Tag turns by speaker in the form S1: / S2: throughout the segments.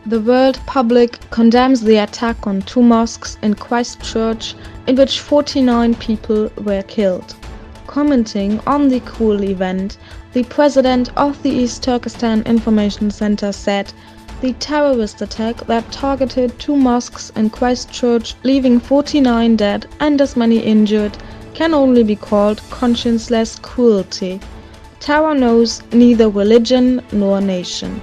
S1: The world public condemns the attack on two mosques in Christchurch, in which 49 people were killed. Commenting on the cruel event, the president of the East Turkestan Information Center said, "The terrorist attack that targeted two mosques in Christchurch, leaving 49 dead and as many injured, can only be called conscienceless cruelty. Terror knows neither religion nor nation."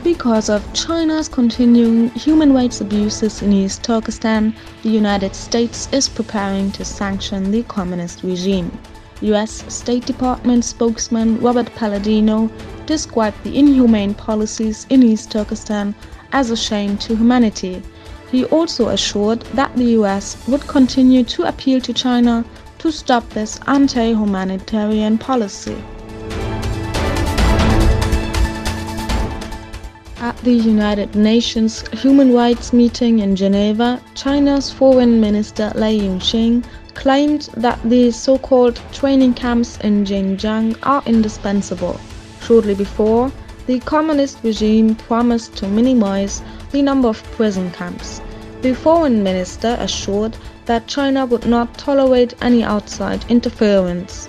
S1: Because of China's continuing human rights abuses in East Turkestan, the United States is preparing to sanction the communist regime. US State Department spokesman Robert Palladino described the inhumane policies in East Turkestan as a shame to humanity. He also assured that the US would continue to appeal to China to stop this anti-humanitarian policy. At the United Nations Human Rights meeting in Geneva, China's Foreign Minister Li Yingqing claimed that the so-called training camps in Xinjiang are indispensable. Shortly before, the communist regime promised to minimize the number of prison camps. The foreign minister assured that China would not tolerate any outside interference.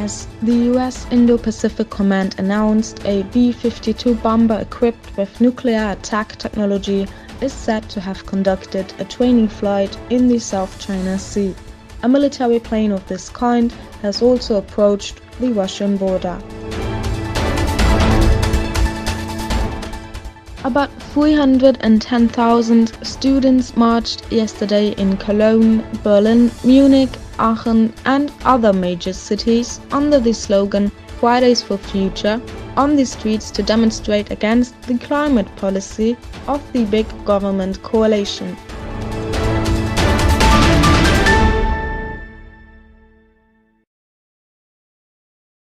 S1: As the US Indo-Pacific Command announced, a B-52 bomber equipped with nuclear attack technology is said to have conducted a training flight in the South China Sea. A military plane of this kind has also approached the Russian border. About 310,000 students marched yesterday in Cologne, Berlin, Munich, Aachen and other major cities under the slogan "Fridays for Future" on the streets to demonstrate against the climate policy of the big government coalition.